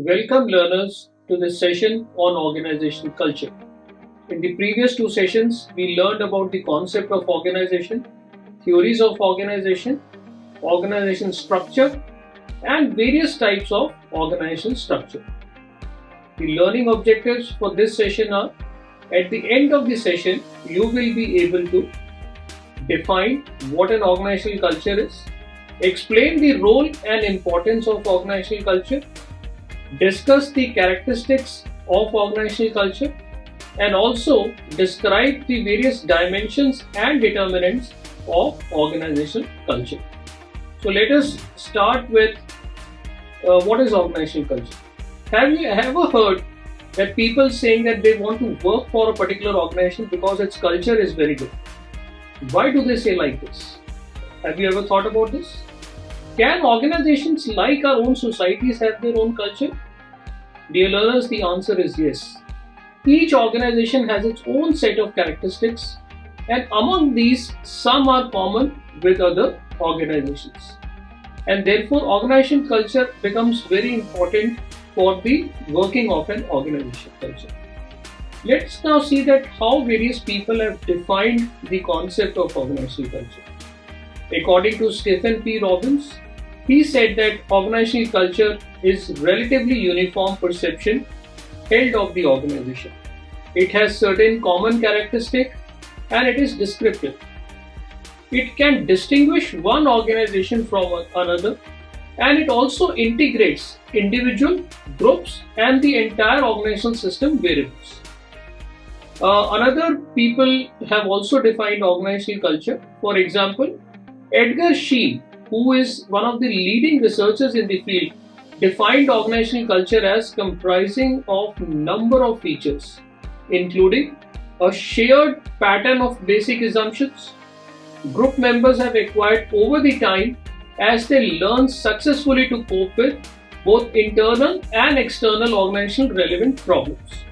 Welcome learners to this session on organizational culture. In the previous two sessions, we learned about the concept of organization, theories of organization, organization structure, and various types of organization structure. The learning objectives for this session are: at the end of the session, you will be able to define what an organizational culture is, explain the role and importance of organizational culture, discuss the characteristics of organizational culture, and also describe the various dimensions and determinants of organizational culture. So let us start with what is organizational culture. Have you ever heard that people saying that they want to work for a particular organization because its culture is very good? Why do they say like this? Have you ever thought about this? Can organizations like our own societies have their own culture? Dear learners, the answer is yes. Each organization has its own set of characteristics, and among these, some are common with other organizations. And therefore, organization culture becomes very important for the working of an organization culture. Let's now see that how various people have defined the concept of organizational culture. According to Stephen P. Robbins, he said that organizational culture is relatively uniform perception held of the organization. It has certain common characteristics and it is descriptive. It can distinguish one organization from another, and it also integrates individual, groups, and the entire organizational system variables. Another people have also defined organizational culture. For example, Edgar Scheele, who is one of the leading researchers in the field, defined organizational culture as comprising of number of features, including a shared pattern of basic assumptions group members have acquired over the time as they learn successfully to cope with both internal and external organizational relevant problems.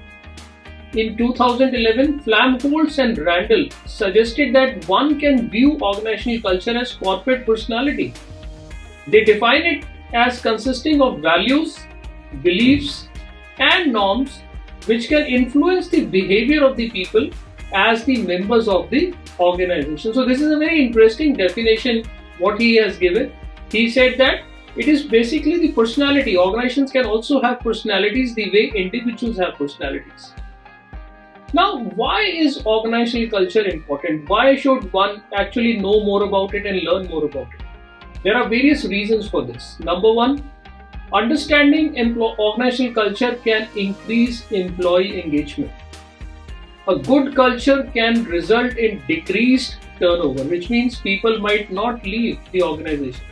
In 2011, Flamholtz and Randall suggested that one can view organizational culture as corporate personality. They define it as consisting of values, beliefs, and norms which can influence the behavior of the people as the members of the organization. So this is a very interesting definition what he has given. He said that it is basically the personality. Organizations can also have personalities the way individuals have personalities. Now, why is organizational culture important? Why should one actually know more about it and learn more about it? There are various reasons for this. Number one, understanding organizational culture can increase employee engagement. A good culture can result in decreased turnover, which means people might not leave the organization.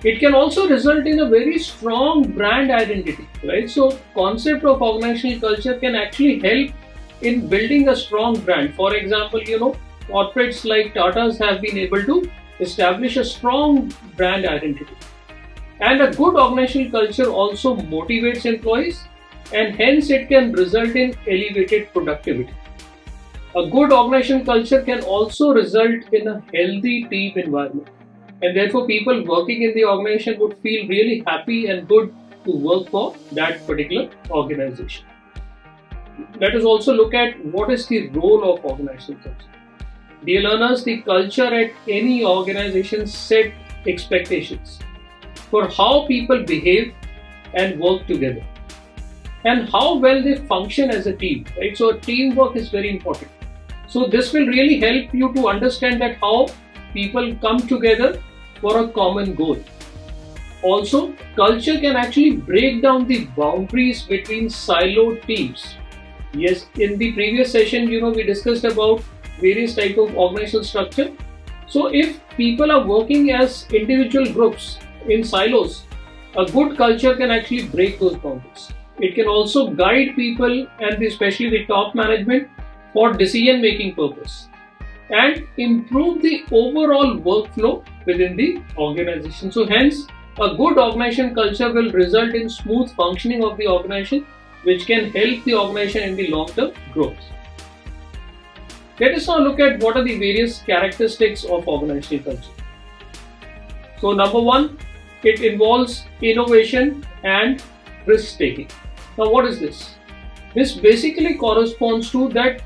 It can also result in a very strong brand identity, right? So, concept of organizational culture can actually help in building a strong brand. For example, corporates like Tata's have been able to establish a strong brand identity. And a good organizational culture also motivates employees, and hence it can result in elevated productivity. A good organizational culture can also result in a healthy team environment, and therefore people working in the organization would feel really happy and good to work for that particular organization. Let us also look at what is the role of organizational culture. Dear learners, the culture at any organization set expectations for how people behave and work together and how well they function as a team, right? So teamwork is very important. So this will really help you to understand that how people come together for a common goal. Also, culture can actually break down the boundaries between siloed teams. Yes, in the previous session, we discussed about various types of organizational structure. So if people are working as individual groups in silos, a good culture can actually break those boundaries. It can also guide people and especially the top management for decision making purpose and improve the overall workflow within the organization. So hence, a good organization culture will result in smooth functioning of the organization, which can help the organization in the long-term growth. Let us now look at what are the various characteristics of organizational culture. So number one, it involves innovation and risk taking. Now what is this? This basically corresponds to that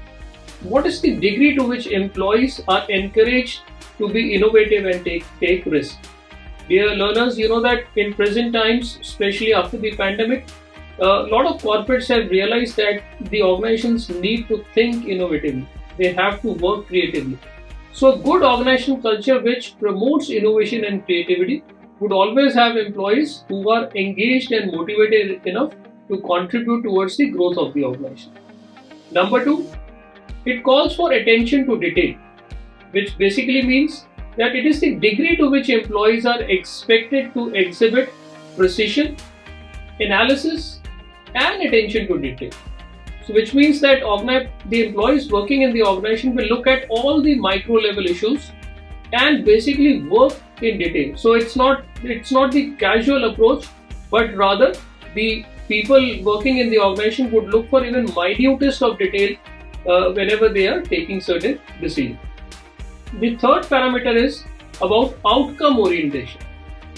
what is the degree to which employees are encouraged to be innovative and take risks. Dear learners, you know that in present times, especially after the pandemic, a lot of corporates have realized that the organizations need to think innovatively. They have to work creatively. So a good organizational culture which promotes innovation and creativity would always have employees who are engaged and motivated enough to contribute towards the growth of the organization. Number two, it calls for attention to detail, which basically means that it is the degree to which employees are expected to exhibit precision, analysis, and attention to detail. So which means that the employees working in the organization will look at all the micro level issues and basically work in detail. So it's not the casual approach, but rather the people working in the organization would look for even minutest of detail whenever they are taking certain decisions. The third parameter is about outcome orientation.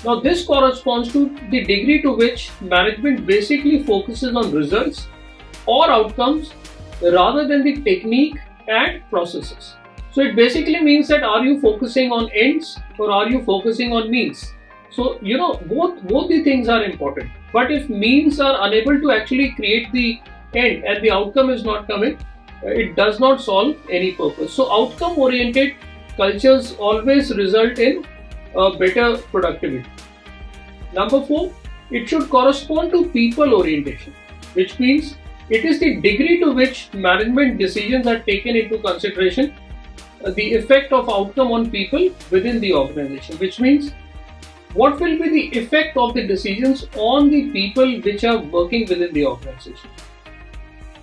Now this corresponds to the degree to which management basically focuses on results or outcomes rather than the technique and processes. So it basically means that are you focusing on ends or are you focusing on means? So both the things are important. But if means are unable to actually create the end and the outcome is not coming, it does not solve any purpose. So outcome oriented cultures always result in better productivity. Number 4, it should correspond to people orientation, which means it is the degree to which management decisions are taken into consideration the effect of outcome on people within the organization, which means what will be the effect of the decisions on the people which are working within the organization.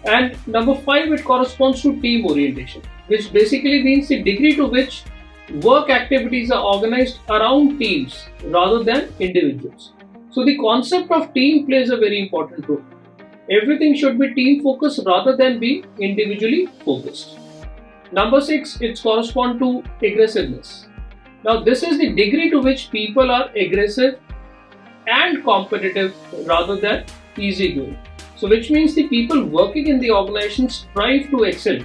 And number 5, it corresponds to team orientation, which basically means the degree to which work activities are organized around teams rather than individuals. So the concept of team plays a very important role. Everything should be team focused rather than be individually focused. Number 6, it corresponds to aggressiveness. Now this is the degree to which people are aggressive and competitive rather than easygoing. So which means the people working in the organization strive to excel.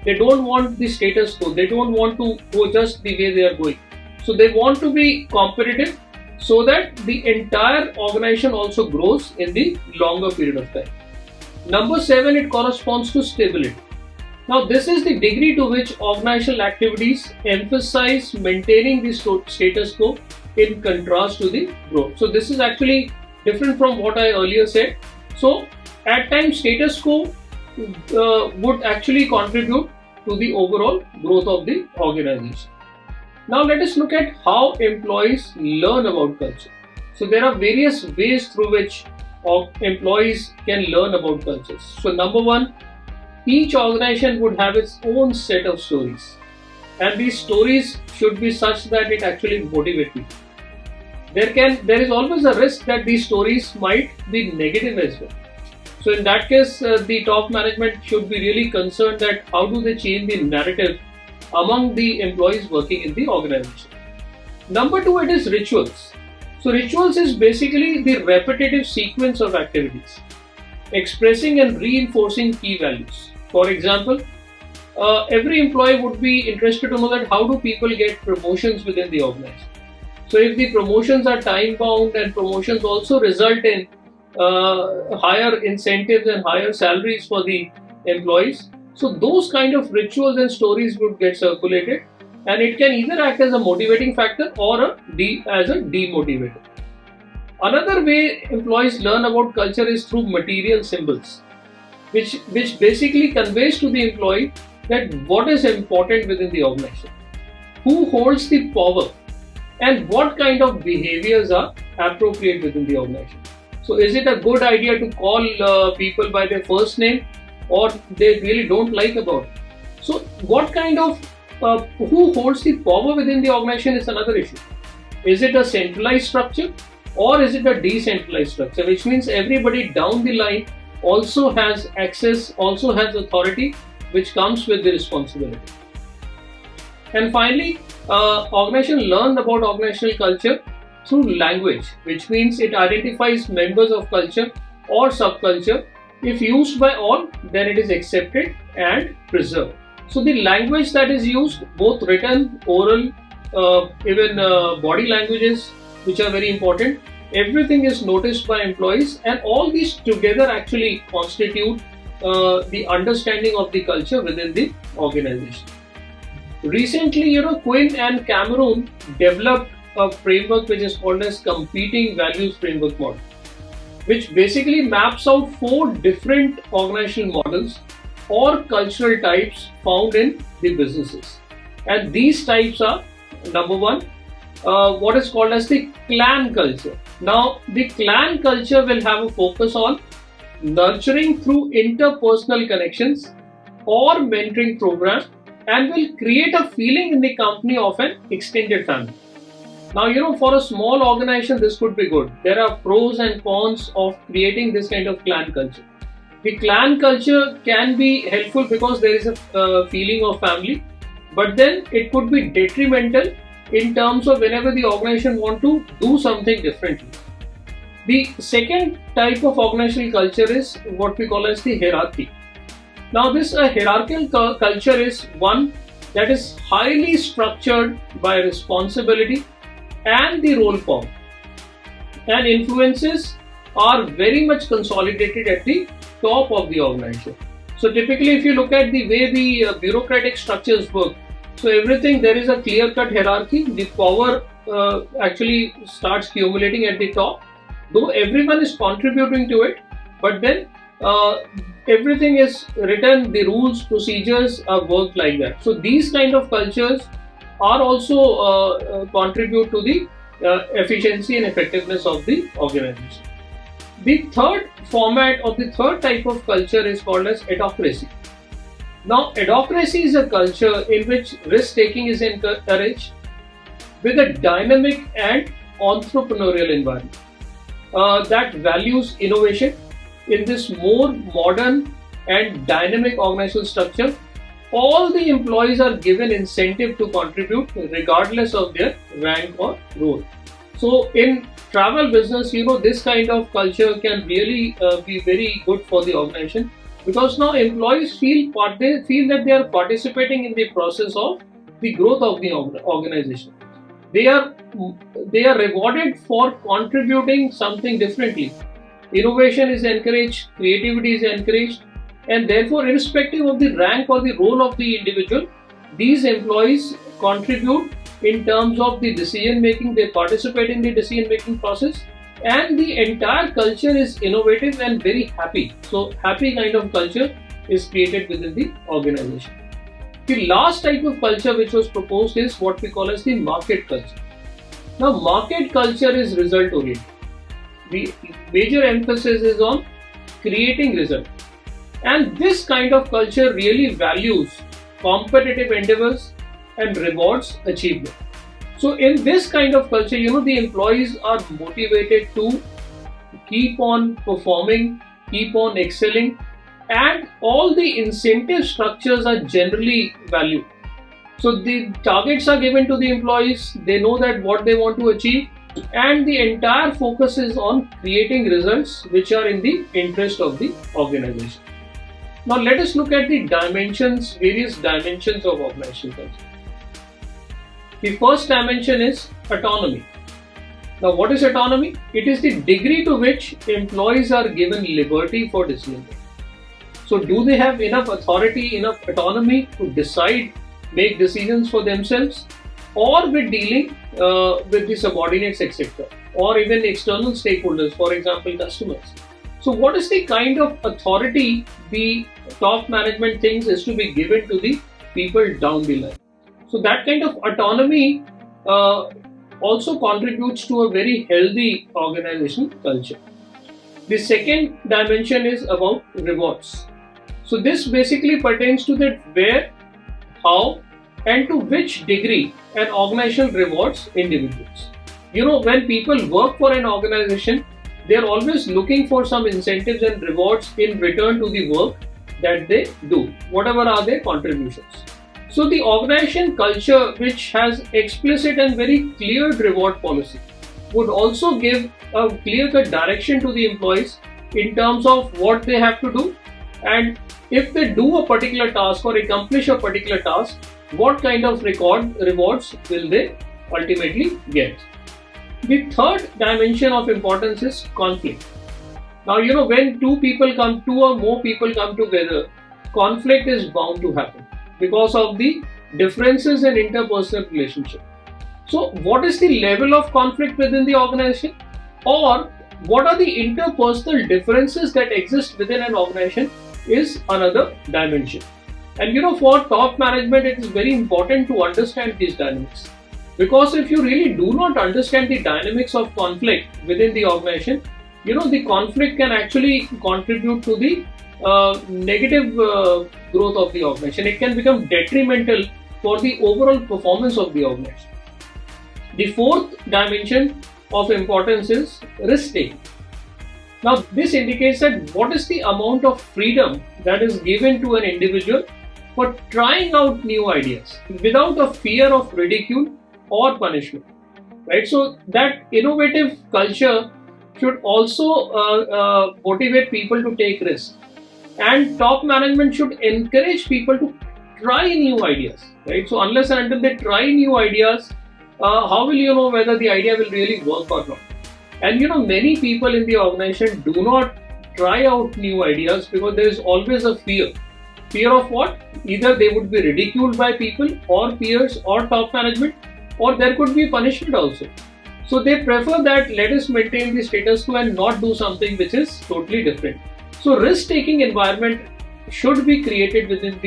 They don't want the status quo. They don't want to go just the way they are going. So they want to be competitive so that the entire organization also grows in the longer period of time. Number 7, it corresponds to stability. Now this is the degree to which organizational activities emphasize maintaining the status quo in contrast to the growth. So this is actually different from what I earlier said. So at times status quo would actually contribute to the overall growth of the organization. Now let us look at how employees learn about culture. So there are various ways through which employees can learn about cultures. So number 1, each organization would have its own set of stories, and these stories should be such that it actually motivates people. There is always a risk that these stories might be negative as well. So in that case, the top management should be really concerned that how do they change the narrative among the employees working in the organization. Number 2, it is rituals. So rituals is basically the repetitive sequence of activities, expressing and reinforcing key values. For example, every employee would be interested to know that how do people get promotions within the organization. So if the promotions are time bound and promotions also result in higher incentives and higher salaries for the employees, so those kind of rituals and stories would get circulated, and it can either act as a motivating factor or as a demotivator. Another way employees learn about culture is through material symbols, which basically conveys to the employee that what is important within the organization, who holds the power, and what kind of behaviors are appropriate within the organization. So is it a good idea to call people by their first name, or they really don't like about it? So what kind of who holds the power within the organization is another issue. Is it a centralized structure or is it a decentralized structure, which means everybody down the line also has access, also has authority, which comes with the responsibility. And finally, organization learn about organizational culture through language, which means it identifies members of culture or subculture. If used by all, then it is accepted and preserved. So the language that is used, both written, oral, even body languages, which are very important, everything is noticed by employees, and all these together actually constitute the understanding of the culture within the organization. Recently, Quinn and Cameron developed a framework which is called as Competing Values Framework Model, which basically maps out 4 different organizational models or cultural types found in the businesses. And these types are, number 1, what is called as the clan culture. Now, the clan culture will have a focus on nurturing through interpersonal connections or mentoring program, and will create a feeling in the company of an extended family. Now, for a small organization, this could be good. There are pros and cons of creating this kind of clan culture. The clan culture can be helpful because there is a feeling of family, but then it could be detrimental in terms of whenever the organization want to do something differently. The second type of organizational culture is what we call as the hierarchy. Now, this hierarchical culture is one that is highly structured by responsibility and the role form, and influences are very much consolidated at the top of the organization. So typically, if you look at the way the bureaucratic structures work, so everything, there is a clear-cut hierarchy. The power actually starts accumulating at the top, though everyone is contributing to it, but then everything is written, the rules, procedures are worked like that. So these kind of cultures are also contribute to the efficiency and effectiveness of the organization. The third format or the third type of culture is called as adhocracy. Now, adhocracy is a culture in which risk-taking is encouraged with a dynamic and entrepreneurial environment that values innovation. In this more modern and dynamic organizational structure, all the employees are given incentive to contribute regardless of their rank or role. So in travel business, this kind of culture can really be very good for the organization, because now employees feel that they are participating in the process of the growth of the organization. They are rewarded for contributing something differently. Innovation is encouraged, creativity is encouraged, and therefore, irrespective of the rank or the role of the individual, these employees contribute in terms of the decision making. They participate in the decision making process, and the entire culture is innovative and very happy. So happy kind of culture is created within the organization. The last type of culture which was proposed is what we call as the market culture. Now, market culture is result oriented. The major emphasis is on creating results, and this kind of culture really values competitive endeavors and rewards achievement. So in this kind of culture, the employees are motivated to keep on performing, keep on excelling, and all the incentive structures are generally valued. So the targets are given to the employees, they know that what they want to achieve, and the entire focus is on creating results which are in the interest of the organization. Now let us look at the various dimensions of organizational culture. The first dimension is autonomy. Now, what is autonomy? It is the degree to which employees are given liberty for decision making. So do they have enough authority, enough autonomy to decide, make decisions for themselves, or with dealing with the subordinates, etc., or even external stakeholders, for example, customers. So what is the kind of authority the top management thinks is to be given to the people down the line? So that kind of autonomy also contributes to a very healthy organizational culture. The second dimension is about rewards. So this basically pertains to that where, how, and to which degree an organization rewards individuals. When people work for an organization, they are always looking for some incentives and rewards in return to the work that they do, whatever are their contributions. So the organization culture, which has explicit and very clear reward policy, would also give a clear-cut direction to the employees in terms of what they have to do, and if they do a particular task or accomplish a particular task, what kind of rewards will they ultimately get. The third dimension of importance is conflict. Now, when two or more people come together, conflict is bound to happen because of the differences in interpersonal relationship. So, what is the level of conflict within the organization, or what are the interpersonal differences that exist within an organization is another dimension. And for top management, it is very important to understand these dynamics, because if you really do not understand the dynamics of conflict within the organization, the conflict can actually contribute to the negative growth of the organization. It can become detrimental for the overall performance of the organization. The fourth dimension of importance is risk taking. Now, this indicates that what is the amount of freedom that is given to an individual for trying out new ideas without a fear of ridicule or punishment, right? So that innovative culture should also motivate people to take risks, and top management should encourage people to try new ideas, right? So unless and until they try new ideas, how will you know whether the idea will really work or not? And many people in the organization do not try out new ideas because there is always a fear of what? Either they would be ridiculed by people or peers or top management, or there could be punishment also. So they prefer that let us maintain the status quo and not do something which is totally different. So risk-taking environment should be created within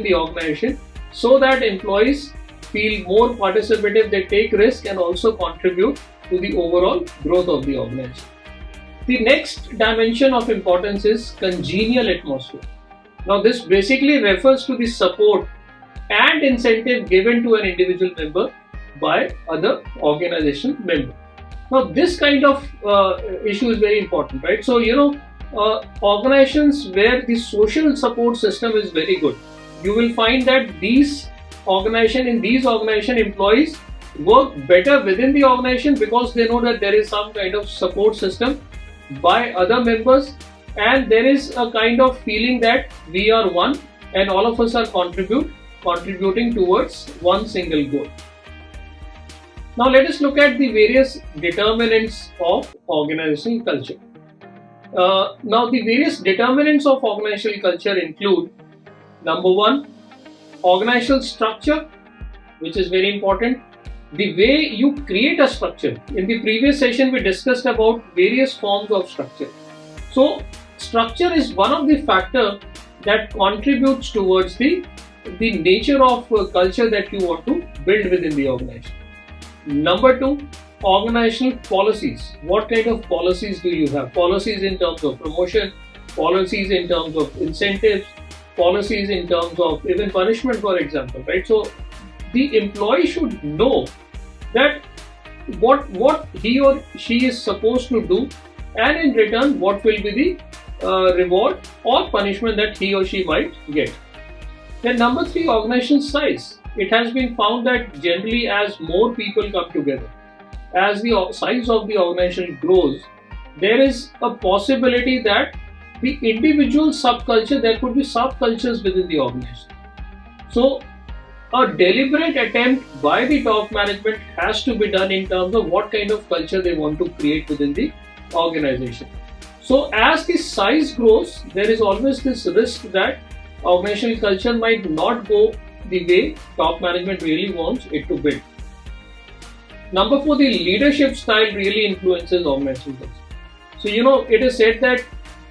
the organization so that employees feel more participative, they take risk and also contribute to the overall growth of the organization. The next dimension of importance is congenial atmosphere. Now this basically refers to the support and incentive given to an individual member by other organization members. Now this kind of issue is very important, right? So organizations where the social support system is very good, you will find that in these organization employees work better within the organization because they know that there is some kind of support system by other members, and there is a kind of feeling that we are one and all of us are contributing towards one single goal. Now let us look at the various determinants of organizational culture. Now the various determinants of organizational culture include, number one, organizational structure, which is very important. The way you create a structure. In the previous session we discussed about various forms of structure. So structure is one of the factors that contributes towards the nature of culture that you want to build within the organization. Number two, organizational policies. What kind of policies do you have? Policies in terms of promotion, policies in terms of incentives, policies in terms of even punishment, for example, right? So the employee should know that what he or she is supposed to do, and in return what will be the reward or punishment that he or she might get. Then number three, organization size. It has been found that generally as more people come together, as the size of the organization grows, there is a possibility that the individual subculture, there could be subcultures within the organization. So a deliberate attempt by the top management has to be done in terms of what kind of culture they want to create within the organization. So as the size grows, there is always this risk that organizational culture might not go the way top management really wants it to build. Number four, the leadership style really influences organizational culture. So it is said that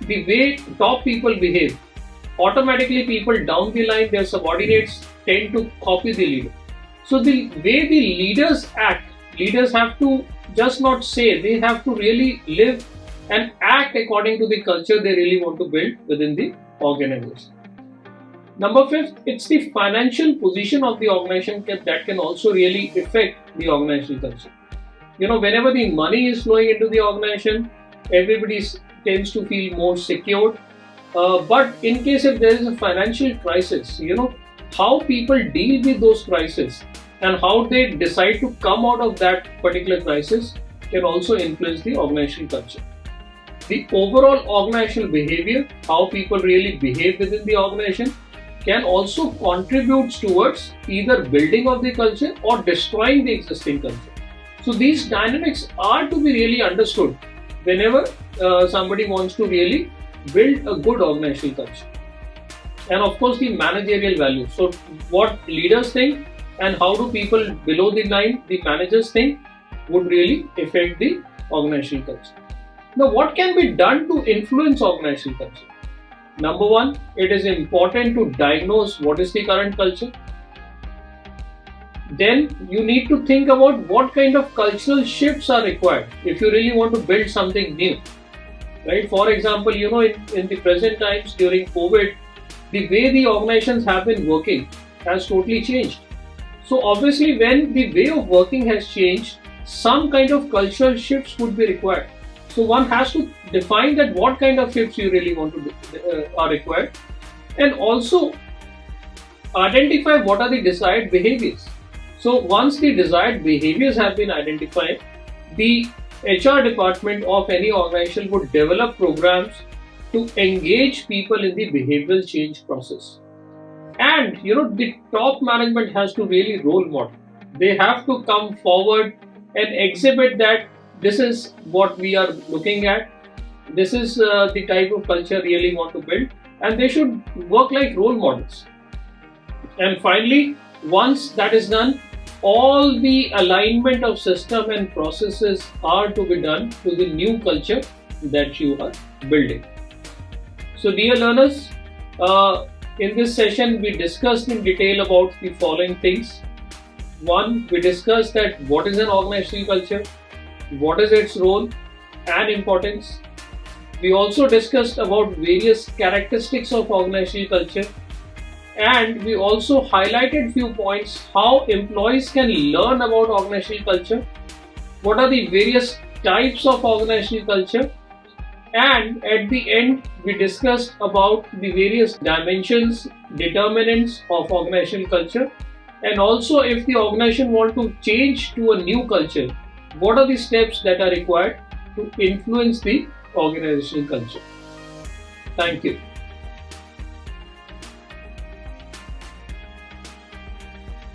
the way top people behave, automatically people down the line, their subordinates tend to copy the leader. So the way the leaders act, leaders have to just not say, they have to really live and act according to the culture they really want to build within the organization. Number fifth, it's the financial position of the organization that can also really affect the organizational culture. Whenever the money is flowing into the organization, everybody tends to feel more secure. But in case if there is a financial crisis, how people deal with those crises and how they decide to come out of that particular crisis can also influence the organizational culture. The overall organizational behavior, how people really behave within the organization, can also contribute towards either building of the culture or destroying the existing culture. So these dynamics are to be really understood whenever somebody wants to really build a good organizational culture. And of course the managerial values. So what leaders think and how do people below the line, the managers think, would really affect the organizational culture. Now what can be done to influence organizational culture? Number one, it is important to diagnose what is the current culture. Then you need to think about what kind of cultural shifts are required if you really want to build something new. Right? For example, in the present times during COVID, the way the organizations have been working has totally changed. So obviously when the way of working has changed, some kind of cultural shifts would be required. So one has to define that what kind of shifts you really want to do, are required, and also identify what are the desired behaviors. So once the desired behaviors have been identified, the HR department of any organization would develop programs to engage people in the behavioral change process. And the top management has to really role model. They have to come forward and exhibit that this is what we are looking at. This is the type of culture we really want to build, and they should work like role models. And finally, once that is done, all the alignment of system and processes are to be done to the new culture that you are building. So dear learners, in this session we discussed in detail about the following things. One, we discussed that what is an organizational culture, what is its role and importance. We also discussed about various characteristics of organizational culture, and we also highlighted few points how employees can learn about organizational culture, what are the various types of organizational culture, and at the end we discussed about the various dimensions, determinants of organizational culture, and also if the organization want to change to a new culture, what are the steps that are required to influence the organizational culture. Thank you.